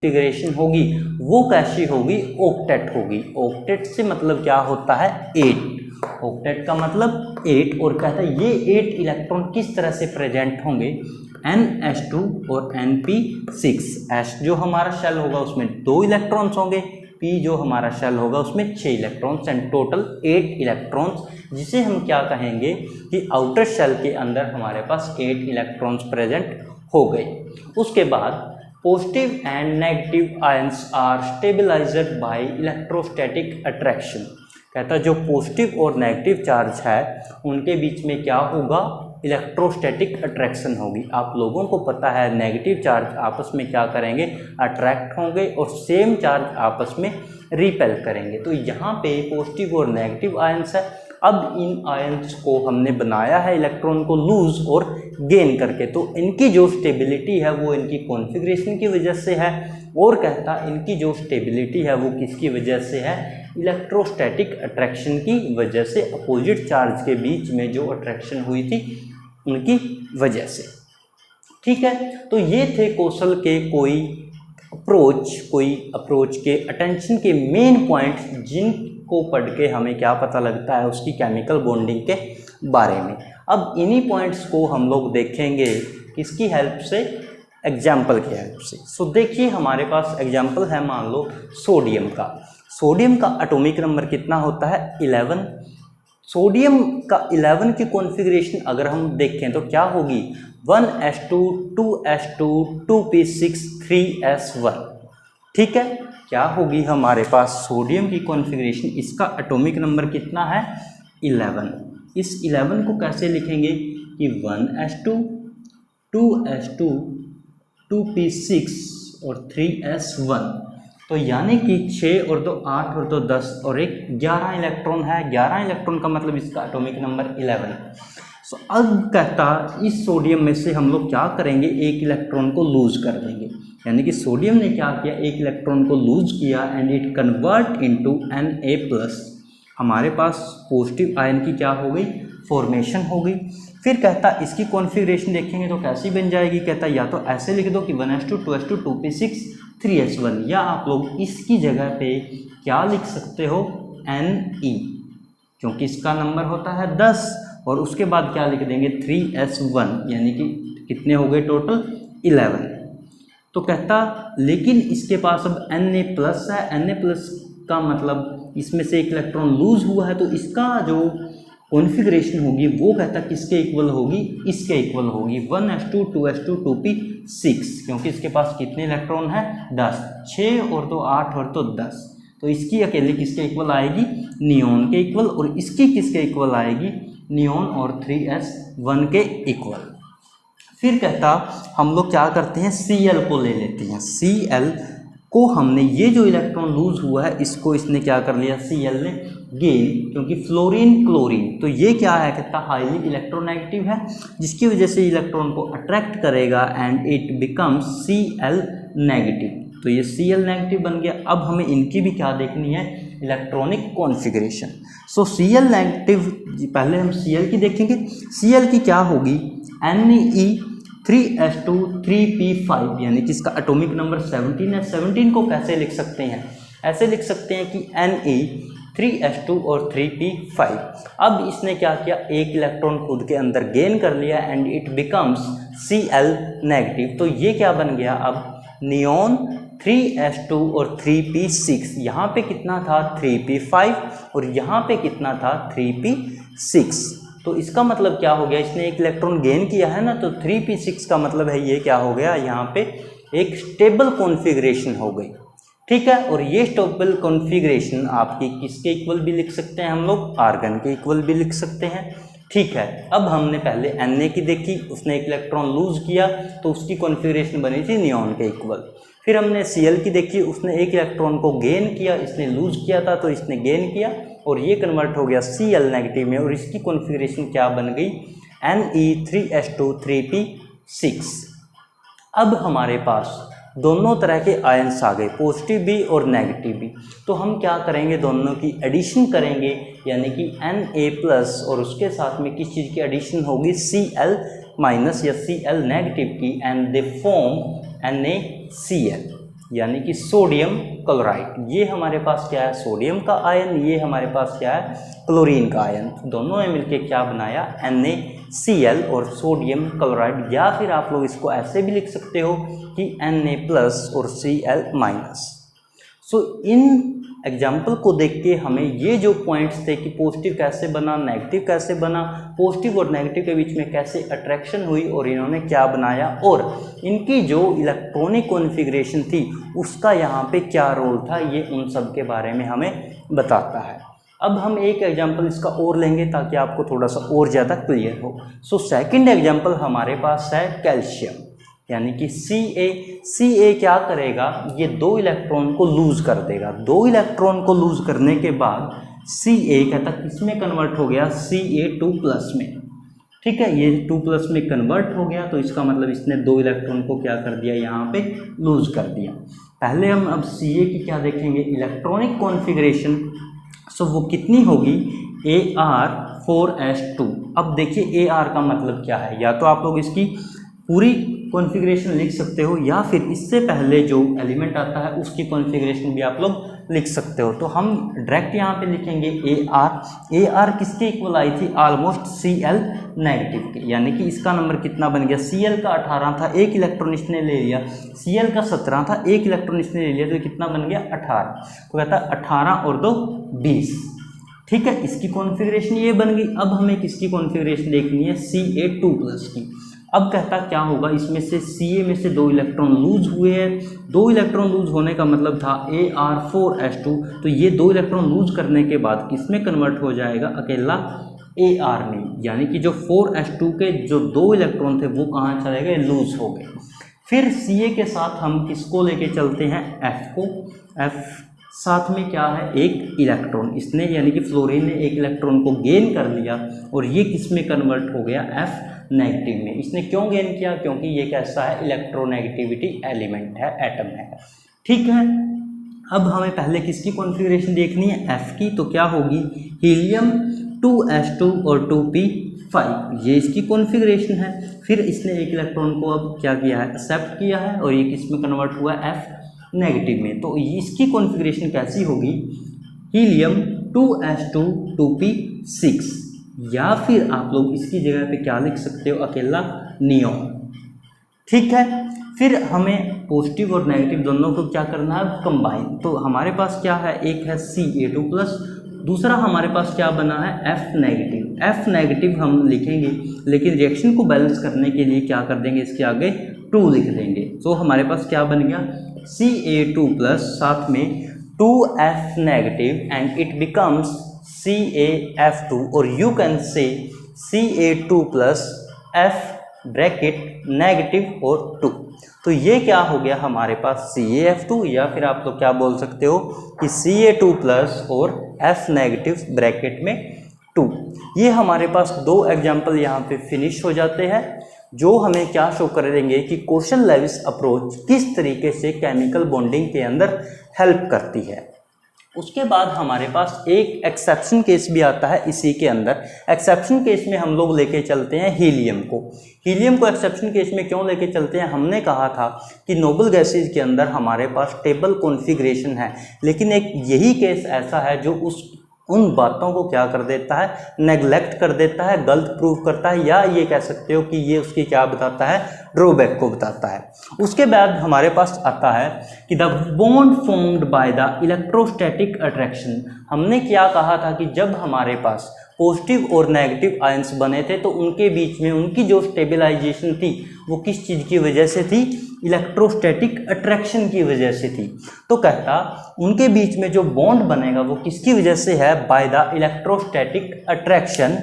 Configuration होगी वो कैसी होगी, ऑक्टेट होगी। ऑक्टेट से मतलब क्या होता है, 8। ऑक्टेट का मतलब 8। और कहता है ये 8 इलेक्ट्रॉन किस तरह से प्रेजेंट होंगे, NH2 और NP6। S जो हमारा शेल होगा उसमें 2 इलेक्ट्रॉन्स होंगे, P जो हमारा शेल होगा उसमें 6 इलेक्ट्रॉन्स एंड टोटल 8 इलेक्ट्रॉन्स, जिसे हम क्या कहेंगे कि आउटर शेल के अंदर हमारे पास 8 इलेक्ट्रॉन्स प्रेजेंट हो गए। उसके बाद positive and negative ions are stabilised by electrostatic attraction. कहता है जो पॉजिटिव और नेगेटिव चार्ज है उनके बीच में क्या होगा, इलेक्ट्रोस्टैटिक अट्रैक्शन होगी। आप लोगों को पता है नेगेटिव चार्ज आपस में क्या करेंगे, अट्रैक्ट होंगे और सेम चार्ज आपस में रिपेल करेंगे। तो यहाँ पे पॉजिटिव और नेगेटिव आयंस है। अब इन आयंस को हमने बनाया है इलेक्ट्रॉन को लूज और गेन करके, तो इनकी जो स्टेबिलिटी है वो इनकी कॉन्फ़िगरेशन की वजह से है। और कहता इनकी जो स्टेबिलिटी है वो किसकी वजह से है, इलेक्ट्रोस्टैटिक अट्रैक्शन की वजह से, अपोजिट चार्ज के बीच में जो अट्रैक्शन हुई थी उनकी वजह से। ठीक है, तो ये थे कौशल के कोई अप्रोच के अटेंशन के मेन पॉइंट्स, जिनको पढ़ के हमें क्या पता लगता है उसकी केमिकल बॉन्डिंग के बारे में। अब इन्हीं पॉइंट्स को हम लोग देखेंगे किसकी हेल्प से, एग्जाम्पल की हेल्प से। सो देखिए हमारे पास एग्जाम्पल है, मान लो सोडियम का। सोडियम का एटॉमिक नंबर कितना होता है, 11। सोडियम का 11 की कॉन्फ़िगरेशन अगर हम देखें तो क्या होगी, 1s2 2s2 2p6 3s1। ठीक है, क्या होगी हमारे पास सोडियम की कॉन्फ़िगरेशन, इसका एटॉमिक नंबर कितना है, 11। इस 11 को कैसे लिखेंगे कि 1s2 2s2 2p6 और 3s1। तो यानी कि 6 और 2 8 और 2 10 और एक 11 इलेक्ट्रॉन है। 11 इलेक्ट्रॉन का मतलब इसका एटॉमिक नंबर 11। सो अब कहता इस सोडियम में से हम लोग क्या करेंगे, एक इलेक्ट्रॉन को लूज कर देंगे। यानी कि सोडियम ने क्या किया, एक इलेक्ट्रॉन को लूज किया and it convert into Na+। हमारे पास पॉजिटिव आयन की क्या हो गई, फॉर्मेशन हो गई। फिर कहता इसकी कॉन्फ़िगरेशन देखेंगे तो कैसी बन जाएगी, कहता या तो ऐसे लिख दो कि 1s2 2s2 2p6 3s1, या आप लोग इसकी जगह पे क्या लिख सकते हो, Ne, क्योंकि इसका नंबर होता है 10, और उसके बाद क्या लिख देंगे 3s1, यानी कि कितने हो गए टोटल 11। तो कहता लेकिन इसके पास अब Na+ है। Na+ का मतलब इसमें से एक इलेक्ट्रॉन लूज हुआ है, तो इसका जो कॉन्फ़िगरेशन होगी वो कहता किसके इक्वल होगी, इसके इक्वल होगी 1s2 2s2 2p6, क्योंकि इसके पास कितने इलेक्ट्रॉन है, 10। 6 और 2 8 और 2 10, तो इसकी अकेले किसके इक्वल आएगी, नियोन के इक्वल, और इसकी किसके इक्वल आएगी, नियोन और 3s1 के इक्वल। फिर कहता हम लोग क्या करते हैं, Cl को ले लेते हैं। Cl को हमने, ये जो इलेक्ट्रॉन लूज हुआ है इसको इसने क्या कर लिया, Cl ने गेन, क्योंकि फ्लोरीन क्लोरीन, तो ये क्या है, कहता हाईली इलेक्ट्रोनेगेटिव है, जिसकी वजह से इलेक्ट्रॉन को अट्रैक्ट करेगा and it becomes Cl negative. तो ये Cl नेगेटिव बन गया। अब हमें इनकी भी क्या देखनी है, इलेक्ट्रॉनिक कॉन्फ़िगरेशन। सो Cl नेगेटिव, पहले हम Cl की देखेंगे। Cl की क्या होगी, Ne 3s2 3p5, यानी कि इसका एटॉमिक नंबर 17 है। 17 को कैसे लिख सकते हैं, ऐसे लिख सकते हैं कि Ne 3s2 और 3p5। अब इसने क्या किया, एक इलेक्ट्रॉन खुद के अंदर गेन कर लिया and it becomes Cl negative. तो ये क्या बन गया, अब नियोन 3s2 और 3p6। यहाँ पे कितना था 3p5 और यहाँ पे कितना था 3p6। तो इसका मतलब क्या हो गया, इसने एक इलेक्ट्रॉन गेन किया है ना, तो 3p6 का मतलब है ये क्या हो गया, यहाँ पे एक स्टेबल कॉन्फ़िगरेशन हो गई। ठीक है, और ये स्टेबल कॉन्फ़िगरेशन आपकी किसके इक्वल भी लिख सकते हैं हम लोग, आर्गन के इक्वल भी लिख सकते हैं। ठीक है, अब हमने पहले Na की देखी, उसने एक इलेक्ट्रॉन लूज किया तो उसकी कॉन्फ़िगरेशन बनी थी नियोन के इक्वल। फिर हमने Cl की देखी, उसने एक इलेक्ट्रॉन को गेन किया, इसने लूज किया था तो इसने गेन किया और ये कन्वर्ट हो गया Cl नेगेटिव में, और इसकी कॉन्फ़िगरेशन क्या बन गई, Ne 3s2 3p6। अब हमारे पास दोनों तरह के आयंस आ गए, पॉजिटिव भी और नेगेटिव भी। तो हम क्या करेंगे, दोनों की एडिशन करेंगे, यानी कि Na+ और उसके साथ में किस चीज़ की एडिशन होगी, Cl- या Cl नेगेटिव की, एंड दे फॉर्म NaCl। यानी कि सोडियम क्लोराइड। ये हमारे पास क्या है, सोडियम का आयन, ये हमारे पास क्या है, क्लोरीन का आयन। दोनों ने मिलके क्या बनाया, NaCl और सोडियम क्लोराइड। या फिर आप लोग इसको ऐसे भी लिख सकते हो कि Na+ और Cl-। सो इन एग्जाम्पल को देख के हमें ये जो पॉइंट्स थे कि पॉजिटिव कैसे बना, नेगेटिव कैसे बना, पॉजिटिव और नेगेटिव के बीच में कैसे अट्रैक्शन हुई और इन्होंने क्या बनाया, और इनकी जो इलेक्ट्रॉनिक कॉन्फ़िगरेशन थी उसका यहाँ पे क्या रोल था, ये उन सब के बारे में हमें बताता है। अब हम एक एग्जाम्पल इसका और लेंगे ताकि आपको थोड़ा सा और ज़्यादा क्लियर हो। सो सेकेंड एग्जाम्पल हमारे पास है कैल्शियम, यानी कि Ca क्या करेगा, ये 2 इलेक्ट्रॉन को लूज कर देगा। 2 इलेक्ट्रॉन को लूज करने के बाद Ca कहता किसमें कन्वर्ट हो गया, Ca2+ में। ठीक है, ये 2+ में कन्वर्ट हो गया, तो इसका मतलब इसने 2 इलेक्ट्रॉन को क्या कर दिया, यहाँ पे लूज कर दिया। पहले हम अब Ca की क्या देखेंगे, इलेक्ट्रॉनिक कॉन्फ़िगरेशन। सो वो कितनी होगी, Ar4s2। अब देखिए Ar का मतलब क्या है, या तो आप लोग इसकी पूरी कॉन्फ़िगरेशन लिख सकते हो या फिर इससे पहले जो एलिमेंट आता है उसकी कॉन्फ़िगरेशन भी आप लोग लिख सकते हो। तो हम डायरेक्ट यहाँ पे लिखेंगे Ar किसके इक्वल आई थी, ऑलमोस्ट Cl नेगेटिव के, यानी कि इसका नंबर कितना बन गया, Cl का 18 था, 1 इलेक्ट्रॉन इसने ले लिया, Cl का 17 था, 1 इलेक्ट्रॉन इसने ले लिया, तो कितना बन गया 18। तो कहता है 18 और 2 20। ठीक है, इसकी कॉन्फ़िगरेशन ये बन गई। अब हमें किसकी कॉन्फ़िगरेशन देखनी है, Ca2+ की। अब कहता क्या होगा, इसमें से Ca में से 2 इलेक्ट्रॉन लूज हुए हैं। 2 इलेक्ट्रॉन लूज होने का मतलब था Ar4s2, तो ये 2 इलेक्ट्रॉन लूज करने के बाद किसमें कन्वर्ट हो जाएगा, अकेला Ar में, यानी कि जो 4s2 के जो 2 इलेक्ट्रॉन थे वो कहाँ चले गए, लूज हो गए। फिर Ca के साथ हम किसको लेके चलते हैं, F को। F साथ में क्या है, 1 इलेक्ट्रॉन इसने, यानी कि फ्लोरीन ने 1 इलेक्ट्रॉन को गेन कर लिया और ये किस में कन्वर्ट हो गया, F नेगेटिव में। इसने क्यों गेन किया, क्योंकि ये कैसा है, इलेक्ट्रोनेगेटिविटी एलिमेंट है, एटम है। ठीक है, अब हमें पहले किसकी कॉन्फ़िगरेशन देखनी है, F की। तो क्या होगी, हीलियम 2s2 और 2p5, ये इसकी कॉन्फ़िगरेशन है। फिर इसने 1 इलेक्ट्रॉन को अब क्या किया है, एक्सेप्ट किया है और ये किस में कन्वर्ट हुआ है, F नेगेटिव में। तो इसकी कॉन्फ़िगरेशन कैसी होगी, हीलियम 2s2 2p6, या फिर आप लोग इसकी जगह पे क्या लिख सकते हो, अकेला नियोन। ठीक है, फिर हमें पॉजिटिव और नेगेटिव दोनों को क्या करना है, कंबाइन। तो हमारे पास क्या है, एक है Ca2+, दूसरा हमारे पास क्या बना है, F नेगेटिव। F नेगेटिव हम लिखेंगे, लेकिन रिएक्शन को बैलेंस करने के लिए क्या कर देंगे, इसके आगे 2 लिख देंगे। तो हमारे पास क्या बन गया, Ca2+ साथ में 2F negative and it becomes CaF2, और you can say Ca2+ F bracket negative और 2। तो ये क्या हो गया हमारे पास CaF2, या फिर आप तो क्या बोल सकते हो कि Ca2+ और F नेगेटिव ब्रैकेट में 2। ये हमारे पास 2 एग्जाम्पल यहाँ पे फिनिश हो जाते हैं, जो हमें क्या शो कर देंगे कि क्वेश्चन-लेविस अप्रोच किस तरीके से केमिकल बॉन्डिंग के अंदर हेल्प करती है। उसके बाद हमारे पास एक एक्सेप्शन केस भी आता है इसी के अंदर। एक्सेप्शन केस में हम लोग लेके चलते हैं हीलियम को। हीलियम को एक्सेप्शन केस में क्यों लेके चलते हैं, हमने कहा था कि नोबल गैसेज के अंदर हमारे पास स्टेबल कॉन्फ़िगरेशन है, लेकिन एक यही केस ऐसा है जो उन बातों को क्या कर देता है, नेगलेक्ट कर देता है, गलत प्रूव करता है, या ये कह सकते हो कि ये उसकी क्या बताता है, ड्रॉबैक को बताता है। उसके बाद हमारे पास आता है कि the bond formed by the electrostatic attraction. हमने क्या कहा था कि जब हमारे पास पॉजिटिव और नेगेटिव आयंस बने थे तो उनके बीच में उनकी जो स्टेबलाइजेशन थी वो किस चीज़ की वजह से थी, इलेक्ट्रोस्टैटिक अट्रैक्शन की वजह से थी। तो कहता उनके बीच में जो बॉन्ड बनेगा वो किसकी वजह से है, by the electrostatic attraction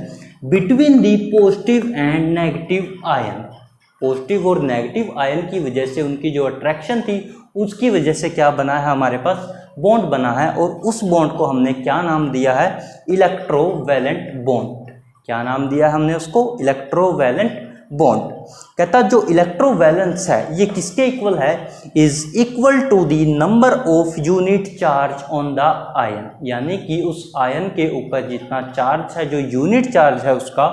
between the positive and negative ion. Positive और नेगेटिव आयन की वजह से उनकी जो अट्रैक्शन थी उसकी वजह से क्या बना है, हमारे पास बॉन्ड बना है, और उस बॉन्ड को हमने क्या नाम दिया है, इलेक्ट्रोवैलेंट बॉन्ड। क्या नाम दिया हमने उसको, इलेक्ट्रोवैलेंट बॉन्ड। कहता जो इलेक्ट्रोवैलेंस है ये किसके इक्वल है, is equal to the number of unit charge on the ion, यानी कि उस आयन के ऊपर जितना चार्ज है, जो यूनिट चार्ज है उसका,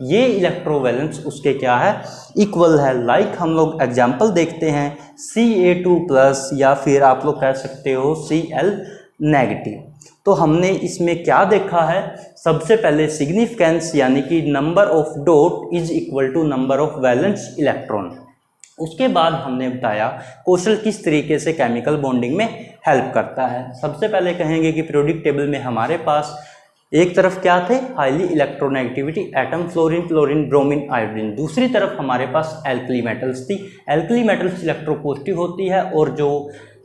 ये इलेक्ट्रोवैलेंस उसके क्या है, इक्वल है। लाइक हम लोग एग्जांपल देखते हैं Ca2 प्लस या फिर आप लोग कह सकते हो Cl नेगेटिव। तो हमने इसमें क्या देखा है, सबसे पहले सिग्निफिकेंस यानी कि number of dot is equal to number of valence electron. उसके बाद हमने बताया क्वेश्चन किस तरीके से केमिकल बॉन्डिंग में हेल्प करता है। सबसे पहले कहेंगे कि पीरियोडिक टेबल में हमारे पास एक तरफ क्या थे, highly electronegativity atom fluorine, chlorine, bromine, iodine. दूसरी तरफ हमारे पास एल्कली मेटल्स थी। एल्कली मेटल्स इलेक्ट्रोपॉजिटिव होती है और जो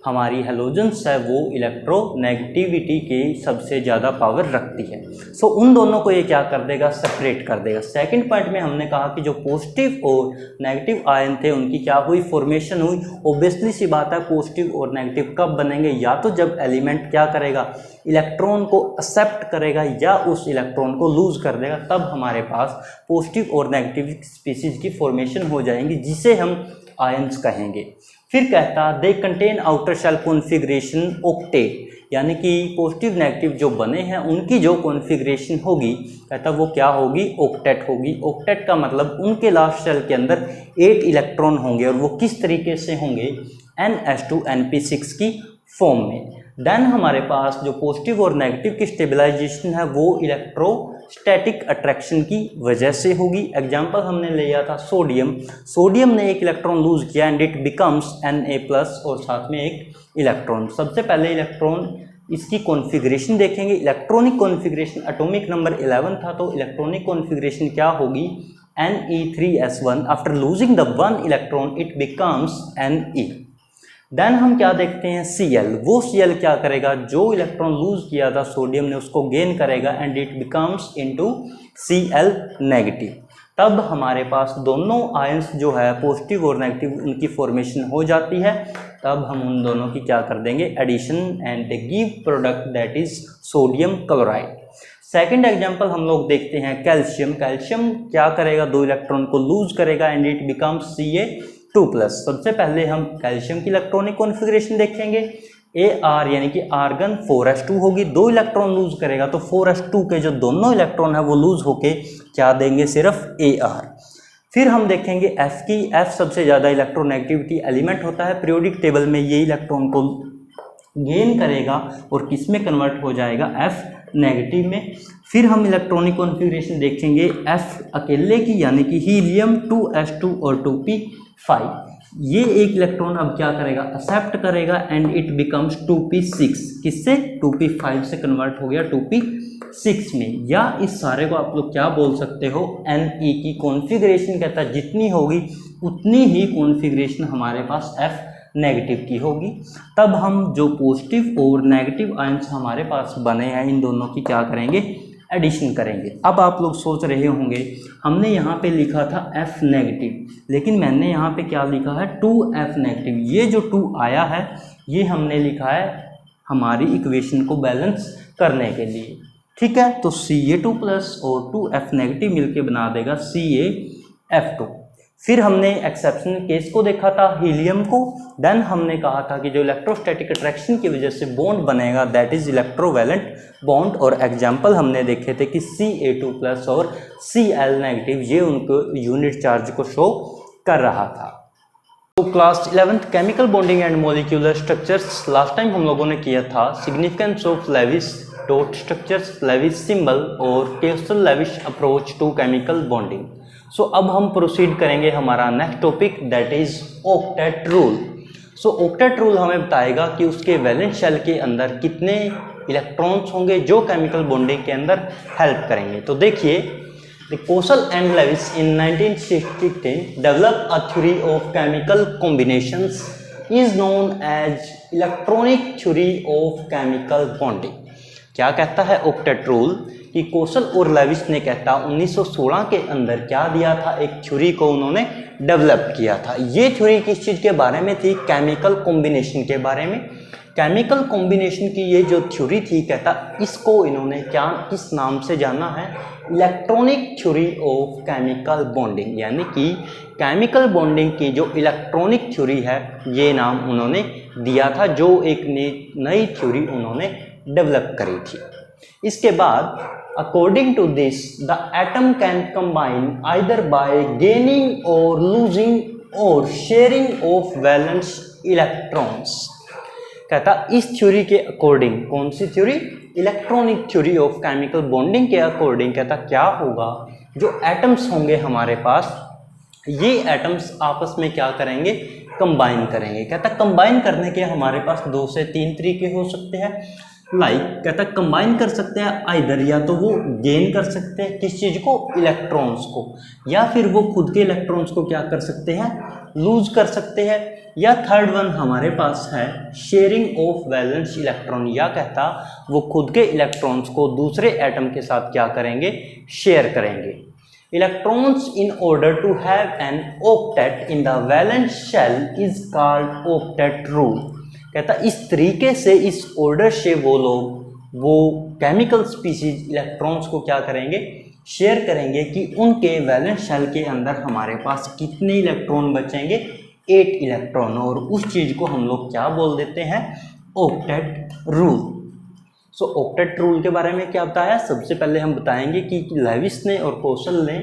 हमारी हेलोजेंस है वो इलेक्ट्रोनेगेटिविटी की सबसे ज़्यादा पावर रखती है। सो उन दोनों को ये क्या कर देगा, सेपरेट कर देगा। सेकंड पॉइंट में हमने कहा कि जो पॉजिटिव और नेगेटिव आयन थे उनकी क्या हुई, फॉर्मेशन हुई। ऑब्वियसली सी बात है पॉजिटिव और नेगेटिव कब बनेंगे, या तो जब एलिमेंट क्या करेगा, इलेक्ट्रॉन को एक्सेप्ट करेगा या उस इलेक्ट्रॉन को लूज कर देगा, तब हमारे पास पॉजिटिव और नेगेटिव स्पीसीज की फॉर्मेशन हो जाएंगी, जिसे हम आयंस कहेंगे। फिर कहता they contain outer shell configuration octet, यानी कि पॉजिटिव नेगेटिव जो बने हैं उनकी जो कॉन्फ़िगरेशन होगी, कहता वो क्या होगी, ऑक्टेट होगी। ऑक्टेट का मतलब उनके लास्ट शेल के अंदर 8 इलेक्ट्रॉन होंगे और वो किस तरीके से होंगे, NH2 NP6 की फॉर्म में। देन हमारे पास जो पॉजिटिव और नेगेटिव की स्टेबलाइजेशन है वो इलेक्ट्रोस्टैटिक अट्रैक्शन की वजह से होगी। एग्जांपल हमने लिया था सोडियम। सोडियम ने एक इलेक्ट्रॉन लूज किया एंड इट बिकम्स Na+ और साथ में एक इलेक्ट्रॉन। सबसे पहले इलेक्ट्रॉन इसकी कॉन्फ़िगरेशन देखेंगे। इलेक्ट्रॉनिक कॉन्फ़िगरेशन एटॉमिक नंबर 11 था, तो इलेक्ट्रॉनिक कॉन्फ़िगरेशन क्या होगी, Ne3S1। After losing the 1 electron it becomes Ne। Then हम क्या देखते हैं, Cl। वो Cl क्या करेगा, जो इलेक्ट्रॉन लूज किया था सोडियम ने उसको गेन करेगा and it becomes into Cl negative. तब हमारे पास दोनों आयंस जो है पॉजिटिव और नेगेटिव उनकी फॉर्मेशन हो जाती है। तब हम उन दोनों की क्या कर देंगे, addition and they give product that is sodium chloride. Second example हम लोग देखते हैं कैल्शियम। कैल्शियम क्या करेगा, 2 इलेक्ट्रॉन को लूज करेगा एंड इट बिकम्स Ca2+। सबसे पहले हम कैल्शियम की इलेक्ट्रॉनिक कॉन्फ़िगरेशन देखेंगे। Ar यानी कि आर्गन 4s2 होगी, 2 इलेक्ट्रॉन लूज करेगा तो 4s2 के जो दोनों इलेक्ट्रॉन है वो लूज होके क्या देंगे, सिर्फ Ar। फिर हम देखेंगे F की। F सबसे ज़्यादा इलेक्ट्रोनेगेटिविटी एलिमेंट होता है पीरियोडिक टेबल में, ये इलेक्ट्रॉन को गेन करेगा और किस में कन्वर्ट हो जाएगा, F नेगेटिव में। फिर हम इलेक्ट्रॉनिक कॉन्फ़िगरेशन देखेंगे F अकेले की, यानी कि हीलियम 2s2 और 2p5। ये एक इलेक्ट्रॉन अब क्या करेगा, एक्सेप्ट करेगा एंड इट बिकम्स 2p6। किससे, 2p5 से कन्वर्ट हो गया 2p6 में। या इस सारे को आप लोग क्या बोल सकते हो, Ne की कॉन्फ़िगरेशन कहता है जितनी होगी उतनी ही कॉन्फ़िगरेशन हमारे पास F नेगेटिव की होगी। तब हम जो पॉजिटिव और नेगेटिव आयंस हमारे पास बने हैं इन दोनों की क्या करेंगे, एडिशन करेंगे। अब आप लोग सोच रहे होंगे हमने यहाँ पे लिखा था F नेगेटिव, लेकिन मैंने यहाँ पे क्या लिखा है, 2F नेगेटिव। ये जो 2 आया है ये हमने लिखा है हमारी इक्वेशन को बैलेंस करने के लिए, ठीक है। तो Ca2+ और 2F नेगेटिव मिलके बना देगा CaF2। फिर हमने एक्सेप्शनल केस को देखा था, हीलियम को। देन हमने कहा था कि जो इलेक्ट्रोस्टैटिक अट्रैक्शन की वजह से बॉन्ड बनेगा दैट इज इलेक्ट्रोवैलेंट बॉन्ड। और एग्जांपल हमने देखे थे कि Ca2+ और Cl नेगेटिव, ये उनको यूनिट चार्ज को शो कर रहा था। तो class 11th chemical bonding and molecular structures, last time हम लोगों ने किया था significance of Lewis dot structures, Lewis symbol और Kossel Lewis approach to chemical bonding. So अब हम प्रोसीड करेंगे हमारा next topic that is octet rule. So octet rule हमें बताएगा कि उसके वैलेंस शेल के अंदर कितने इलेक्ट्रॉन्स होंगे जो केमिकल बॉन्डिंग के अंदर हेल्प करेंगे। तो देखिए, Kossel and Lewis in 1916 develop a theory of chemical combinations is known as electronic theory of chemical bonding. क्या कहता है ऑक्टेट रूल कि कोसल और लेविस ने कहता 1916 के अंदर क्या दिया था, एक थ्योरी को उन्होंने डेवलप किया था। ये थ्योरी किस चीज़ के बारे में थी, केमिकल कॉम्बिनेशन के बारे में। केमिकल कॉम्बिनेशन की ये जो थ्योरी थी, कहता इसको इन्होंने क्या किस नाम से जाना है, electronic theory of chemical bonding, यानी कि केमिकल बॉन्डिंग की जो इलेक्ट्रॉनिक थ्योरी है ये नाम उन्होंने दिया था, जो एक नई थ्योरी उन्होंने डेवलप करी थी। इसके बाद according to this the atom can combine either by gaining और लूजिंग और शेयरिंग ऑफ वैलेंस इलेक्ट्रॉन्स। कहता इस थ्योरी के अकॉर्डिंग, कौन सी theory, electronic theory of chemical bonding के अकॉर्डिंग कहता क्या होगा, जो एटम्स होंगे हमारे पास, ये एटम्स आपस में क्या करेंगे, कंबाइन करेंगे। कहता कंबाइन करने के हमारे पास 2 से 3 तरीके हो सकते हैं। कहता कंबाइन कर सकते हैं आइदर, या तो वो गेन कर सकते हैं किस चीज़ को, इलेक्ट्रॉन्स को, या फिर वो खुद के इलेक्ट्रॉन्स को क्या कर सकते हैं, लूज कर सकते हैं, या थर्ड वन हमारे पास है शेयरिंग ऑफ वैलेंस इलेक्ट्रॉन, या कहता वो खुद के इलेक्ट्रॉन्स को दूसरे एटम के साथ क्या करेंगे, शेयर करेंगे। Electrons in order to have an octet in the valence shell is called octet rule. कहता इस तरीके से, इस ऑर्डर से वो लोग, वो केमिकल स्पीसीज इलेक्ट्रॉन्स को क्या करेंगे, शेयर करेंगे कि उनके वैलेंस शेल के अंदर हमारे पास कितने इलेक्ट्रॉन बचेंगे, 8 इलेक्ट्रॉन, और उस चीज़ को हम लोग क्या बोल देते हैं, octet rule. So octet rule के बारे में क्या बताया, सबसे पहले हम बताएंगे कि लेविस ने और कोसल ने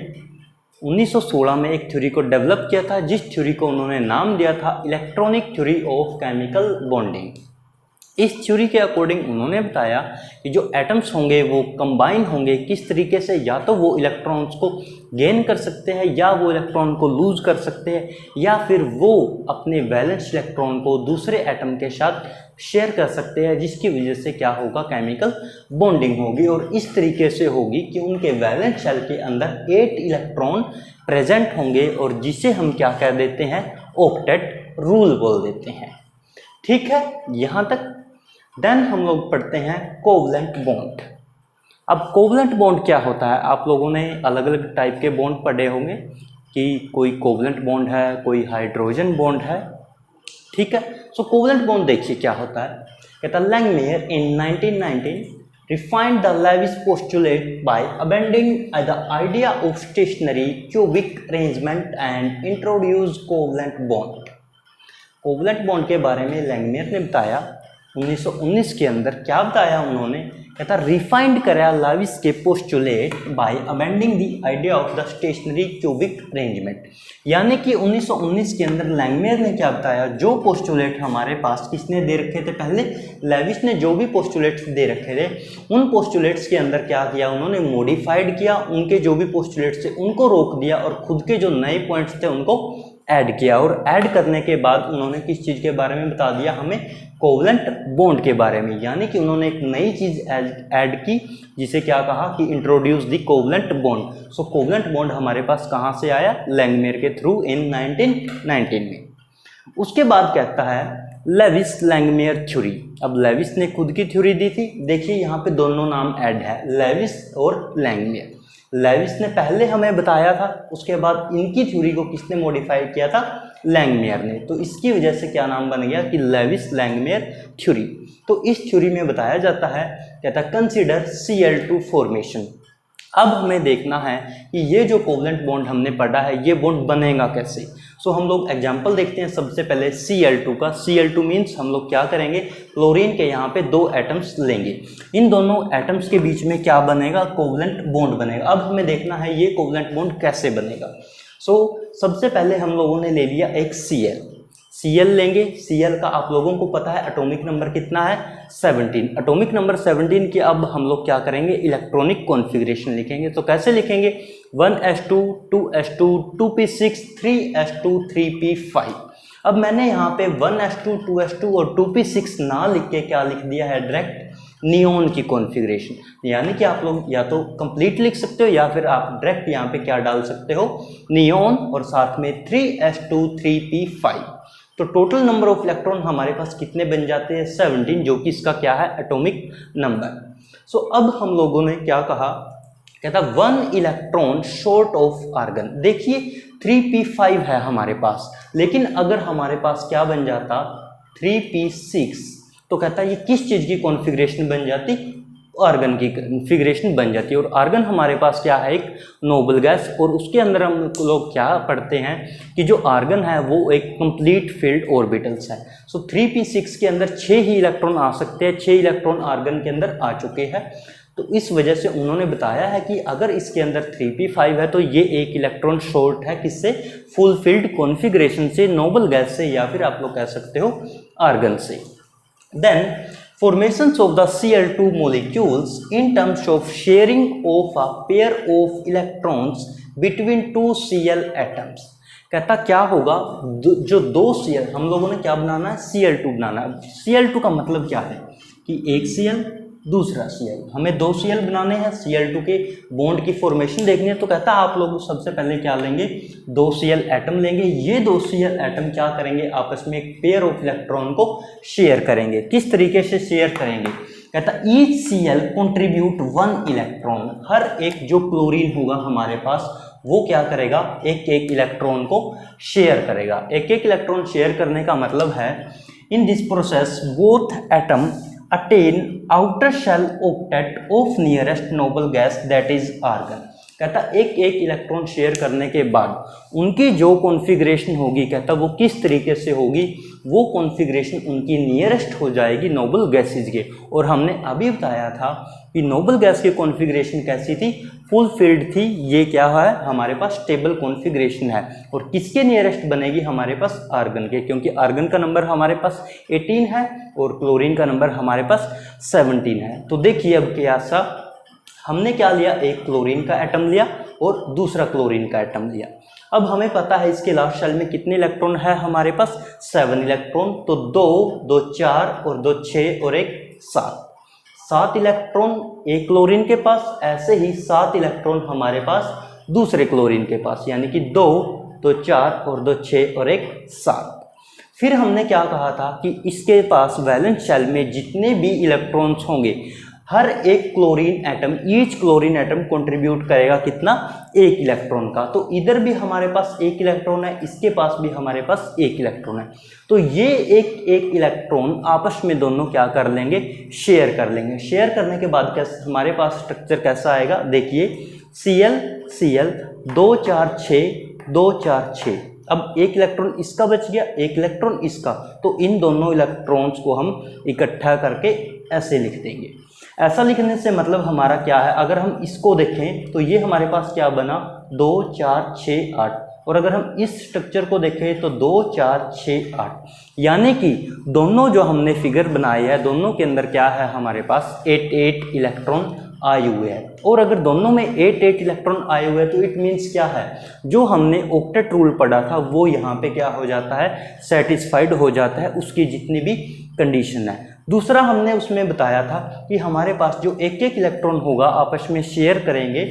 1916 में एक थ्योरी को डेवलप किया था, जिस थ्योरी को उन्होंने नाम दिया था electronic theory of chemical bonding. इस थ्योरी के अकॉर्डिंग उन्होंने बताया कि जो एटम्स होंगे वो कंबाइन होंगे किस तरीके से, या तो वो इलेक्ट्रॉन्स को गेन कर सकते हैं, या वो इलेक्ट्रॉन को लूज कर सकते हैं, या फिर वो अपने वैलेंस इलेक्ट्रॉन को दूसरे एटम के साथ शेयर कर सकते हैं, जिसकी वजह से क्या होगा, केमिकल बॉन्डिंग होगी, और इस तरीके से होगी कि उनके वैलेंस शेल के अंदर 8 इलेक्ट्रॉन प्रेजेंट होंगे, और जिसे हम क्या कह देते हैं, ऑक्टेट रूल बोल देते हैं। ठीक है, यहाँ तक। देन हम लोग पढ़ते हैं कोवलेंट बॉन्ड। अब कोवलेंट बॉन्ड क्या होता है, आप लोगों ने अलग अलग टाइप के बॉन्ड पढ़े होंगे कि कोई कोवलेंट बॉन्ड है, कोई हाइड्रोजन बॉन्ड है। ठीक है, सो कोवलेंट बॉन्ड देखिए क्या होता है। कहता Langmuir in 1919 refined the Lewis postulate by abandoning the idea of stationary cubic arrangement and introduced covalent bond। Covalent bond के बारे में लैंगमेयर ने बताया 1919 के अंदर, क्या बताया उन्होंने, कहता रिफाइंड करा लेविस के postulate by amending the idea of the stationary cubic arrangement. यानी कि 1919 के अंदर लैंगमेयर ने क्या बताया, जो पोस्टुलेट हमारे पास किसने दे रखे थे, पहले लेविस ने जो भी पोस्टुलेट्स दे रखे थे, उन पोस्टुलेट्स के अंदर क्या किया उन्होंने, मॉडिफाइड किया, उनके जो भी पोस्टुलेट्स थे उनको रोक दिया, और खुद के जो नए पॉइंट्स थे उनको ऐड किया। और ऐड करने के बाद उन्होंने किस चीज़ के बारे में बता दिया हमें, कोवलेंट बॉन्ड के बारे में। यानी कि उन्होंने एक नई चीज़ ऐड की, जिसे क्या कहा कि introduce the covalent bond. So covalent bond हमारे पास कहाँ से आया, लैंगमेयर के थ्रू इन 1919 में। उसके बाद कहता है लेविस लैंगमेयर थ्योरी। अब लेविस ने खुद की थ्योरी दी थी, देखिए यहाँ पे दोनों नाम ऐड है, लेविस और लैंगमेयर। लेविस ने पहले हमें बताया था, उसके बाद इनकी थ्योरी को किसने मॉडिफाई किया था, लैंगमेयर ने। तो इसकी वजह से क्या नाम बन गया कि लेविस लैंगमेयर थ्योरी। तो इस थ्योरी में बताया जाता है, कहता कंसीडर Cl2 फॉर्मेशन। अब हमें देखना है कि ये जो कोवलेंट बॉन्ड हमने पढ़ा है, ये बॉन्ड बनेगा कैसे। सो हम लोग एग्जाम्पल देखते हैं सबसे पहले Cl2 का। Cl2 मीन्स हम लोग क्या करेंगे, क्लोरीन के यहाँ पे 2 एटम्स लेंगे, इन दोनों एटम्स के बीच में क्या बनेगा, कोवलेंट बॉन्ड बनेगा। अब हमें देखना है ये कोवलेंट बॉन्ड कैसे बनेगा। सो सबसे पहले हम लोगों ने ले लिया एक Cl लेंगे। Cl का आप लोगों को पता है एटॉमिक नंबर कितना है, 17। एटॉमिक नंबर 17 की अब हम लोग क्या करेंगे, इलेक्ट्रॉनिक कॉन्फ़िगरेशन लिखेंगे। तो कैसे लिखेंगे, 1s2 2s2 2p6 3s2 3p5। अब मैंने यहाँ पे 1s2 2s2 और 2p6 ना लिख के क्या लिख दिया है, डायरेक्ट नियोन की कॉन्फ़िगरेशन। यानी कि आप लोग या तो कंप्लीट लिख सकते हो, या फिर आप डायरेक्ट यहाँ पे क्या डाल सकते हो, नियोन, और साथ में 3s2 3p5। तो टोटल नंबर ऑफ इलेक्ट्रॉन हमारे पास कितने बन जाते हैं 17, जो कि इसका क्या है एटॉमिक नंबर। सो अब हम लोगों ने क्या कहा, कहता 1 इलेक्ट्रॉन शॉर्ट ऑफ आर्गन। देखिए 3p5 है हमारे पास, लेकिन अगर हमारे पास क्या बन जाता 3p6, तो कहता है ये किस चीज की कॉन्फ़िगरेशन बन जाती, आर्गन की कॉन्फ़िगरेशन बन जाती है। और आर्गन हमारे पास क्या है एक नोबल गैस, और उसके अंदर हम लोग क्या पढ़ते हैं कि जो आर्गन है वो एक कंप्लीट फील्ड ऑर्बिटल्स है। सो 3p6 के अंदर 6 ही इलेक्ट्रॉन आ सकते हैं, 6 इलेक्ट्रॉन आर्गन के अंदर आ चुके हैं। तो इस वजह से उन्होंने बताया है कि अगर इसके अंदर 3p5 है तो ये एक इलेक्ट्रॉन शॉर्ट है किससे, फुलफिल्ड कॉन्फ़िगरेशन से, नोबल गैस से, या फिर आप लोग कह सकते हो आर्गन से। Then formations of the Cl2 molecules in terms of sharing of a pair of electrons between two Cl atoms। कहता क्या होगा, जो दो Cl, हम लोगों ने क्या बनाना है Cl2 बनाना है। Cl2 का मतलब क्या है कि एक Cl दूसरा Cl, हमें 2 Cl बनाने हैं, Cl2 के बॉन्ड की फॉर्मेशन देखनी है। तो कहता आप लोग सबसे पहले क्या लेंगे, 2 Cl एटम लेंगे। ये 2 Cl एटम क्या करेंगे, आपस में एक पेयर ऑफ इलेक्ट्रॉन को शेयर करेंगे। किस तरीके से शेयर करेंगे, कहता ईच Cl कंट्रीब्यूट 1 इलेक्ट्रॉन। हर एक जो क्लोरीन होगा हमारे पास वो क्या करेगा, एक एक इलेक्ट्रॉन को शेयर करेगा। एक एक इलेक्ट्रॉन शेयर करने का मतलब है in this process both atom attain outer shell octet of nearest noble gas that is argon। कहता एक एक इलेक्ट्रॉन शेयर करने के बाद उनकी जो कॉन्फ़िगरेशन होगी, कहता वो किस तरीके से होगी, वो कॉन्फ़िगरेशन उनकी नियरेस्ट हो जाएगी नोबल गैसेज के। और हमने अभी बताया था कि नोबल गैस की कॉन्फ़िगरेशन कैसी थी, फुल फील्ड थी। ये क्या है हमारे पास स्टेबल कॉन्फ़िगरेशन है। और किसके नियरेस्ट बनेगी, हमारे पास आर्गन के, क्योंकि आर्गन का नंबर हमारे पास 18 है और क्लोरीन का नंबर हमारे पास 17 है। तो देखिए अब क्या सा हमने क्या लिया, एक क्लोरीन का एटम लिया और दूसरा क्लोरीन का एटम लिया। अब हमें पता है इसके लास्ट शेल में कितने इलेक्ट्रॉन है हमारे पास 7 इलेक्ट्रॉन। तो 2 2 4 और 2 6 और 1 7 इलेक्ट्रॉन एक क्लोरीन के पास, ऐसे ही 7 इलेक्ट्रॉन हमारे पास दूसरे क्लोरीन के पास, यानी कि 2 2 4 और 2 6 और 1 7। फिर हमने क्या कहा था कि इसके पास वैलेंस शेल में जितने भी इलेक्ट्रॉन्स होंगे, हर एक chlorine atom, each chlorine atom contribute करेगा कितना, 1 इलेक्ट्रॉन का। तो इधर भी हमारे पास 1 इलेक्ट्रॉन है, इसके पास भी हमारे पास 1 इलेक्ट्रॉन है। तो ये एक इलेक्ट्रॉन आपस में दोनों क्या कर लेंगे, शेयर कर लेंगे। शेयर करने के बाद कैसे हमारे पास स्ट्रक्चर कैसा आएगा, देखिए Cl Cl 2 4 6 2 4 6। अब 1 इलेक्ट्रॉन इसका बच गया, 1 इलेक्ट्रॉन इसका, तो इन दोनों इलेक्ट्रॉन्स को हम इकट्ठा करके ऐसे लिख देंगे। ऐसा लिखने से मतलब हमारा क्या है, अगर हम इसको देखें तो ये हमारे पास क्या बना 2 4 6 8, और अगर हम इस स्ट्रक्चर को देखें तो 2 4 6 8, यानी कि दोनों जो हमने फिगर बनाए हैं दोनों के अंदर क्या है हमारे पास 8 इलेक्ट्रॉन आए हुए हैं। और अगर दोनों में 8 इलेक्ट्रॉन आए हुए हैं तो इट मीन्स क्या है, जो हमने ऑक्टेट रूल पढ़ा था वो यहाँ पे क्या हो जाता है, सेटिस्फाइड हो जाता है, उसकी जितनी भी कंडीशन है। दूसरा हमने उसमें बताया था कि हमारे पास जो एक इलेक्ट्रॉन होगा आपस में शेयर करेंगे,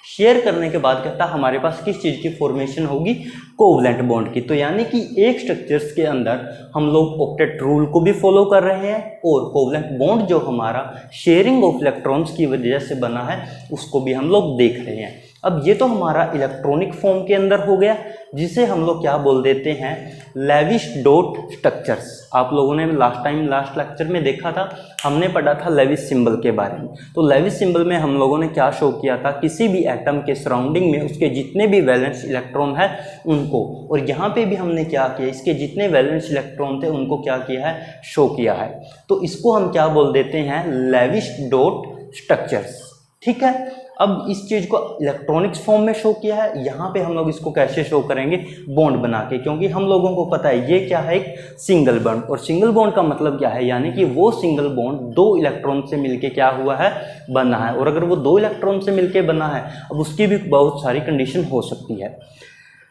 शेयर करने के बाद कहता हमारे पास किस चीज़ की फॉर्मेशन होगी, कोवलेंट बॉन्ड की। तो यानी कि एक स्ट्रक्चर्स के अंदर हम लोग ऑक्टेट रूल को भी फॉलो कर रहे हैं और कोवलेंट बॉन्ड जो हमारा शेयरिंग ऑफ इलेक्ट्रॉन्स की वजह से बना है उसको भी हम लोग देख रहे हैं। अब ये तो हमारा इलेक्ट्रॉनिक फॉर्म के अंदर हो गया, जिसे हम लोग क्या बोल देते हैं, लेविश डॉट स्ट्रक्चर्स। आप लोगों ने लास्ट लेक्चर में देखा था, हमने पढ़ा था लेविश सिंबल के बारे में। तो लेविश सिंबल में हम लोगों ने क्या शो किया था, किसी भी एटम के सराउंडिंग में उसके जितने भी वैलेंस इलेक्ट्रॉन है उनको, और यहाँ पे भी हमने क्या किया, इसके जितने वैलेंस इलेक्ट्रॉन थे उनको क्या किया है, शो किया है। तो इसको हम क्या बोल देते हैं, लेविश डॉट स्ट्रक्चर्स। ठीक है, अब इस चीज़ को इलेक्ट्रॉनिक्स फॉर्म में शो किया है, यहाँ पे हम लोग इसको कैसे शो करेंगे, बॉन्ड बना के, क्योंकि हम लोगों को पता है ये क्या है, एक सिंगल बॉन्ड। और सिंगल बॉन्ड का मतलब क्या है, यानी कि वो सिंगल बॉन्ड 2 इलेक्ट्रॉन से मिलके क्या हुआ है, बना है। और अगर वो 2 इलेक्ट्रॉन से मिलके बना है, अब उसकी भी बहुत सारी कंडीशन हो सकती है।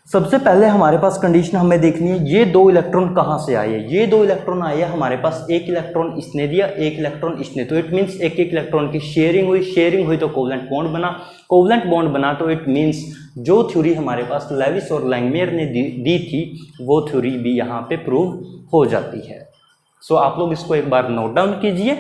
सबसे पहले हमारे पास कंडीशन हमें देखनी है, ये 2 इलेक्ट्रॉन कहाँ से आए हैं। ये 2 इलेक्ट्रॉन आए हैं हमारे पास, 1 इलेक्ट्रॉन इसने दिया, 1 इलेक्ट्रॉन इसने, तो इट मीन्स एक इलेक्ट्रॉन की शेयरिंग हुई तो कोवलेंट बॉन्ड बना। कोवलेंट बॉन्ड बना तो इट मीन्स जो थ्योरी हमारे पास लेविस और लैंगमियर ने दी थी वो थ्योरी भी यहाँ पे प्रूव हो जाती है। सो आप लोग इसको एक बार नोट डाउन कीजिए।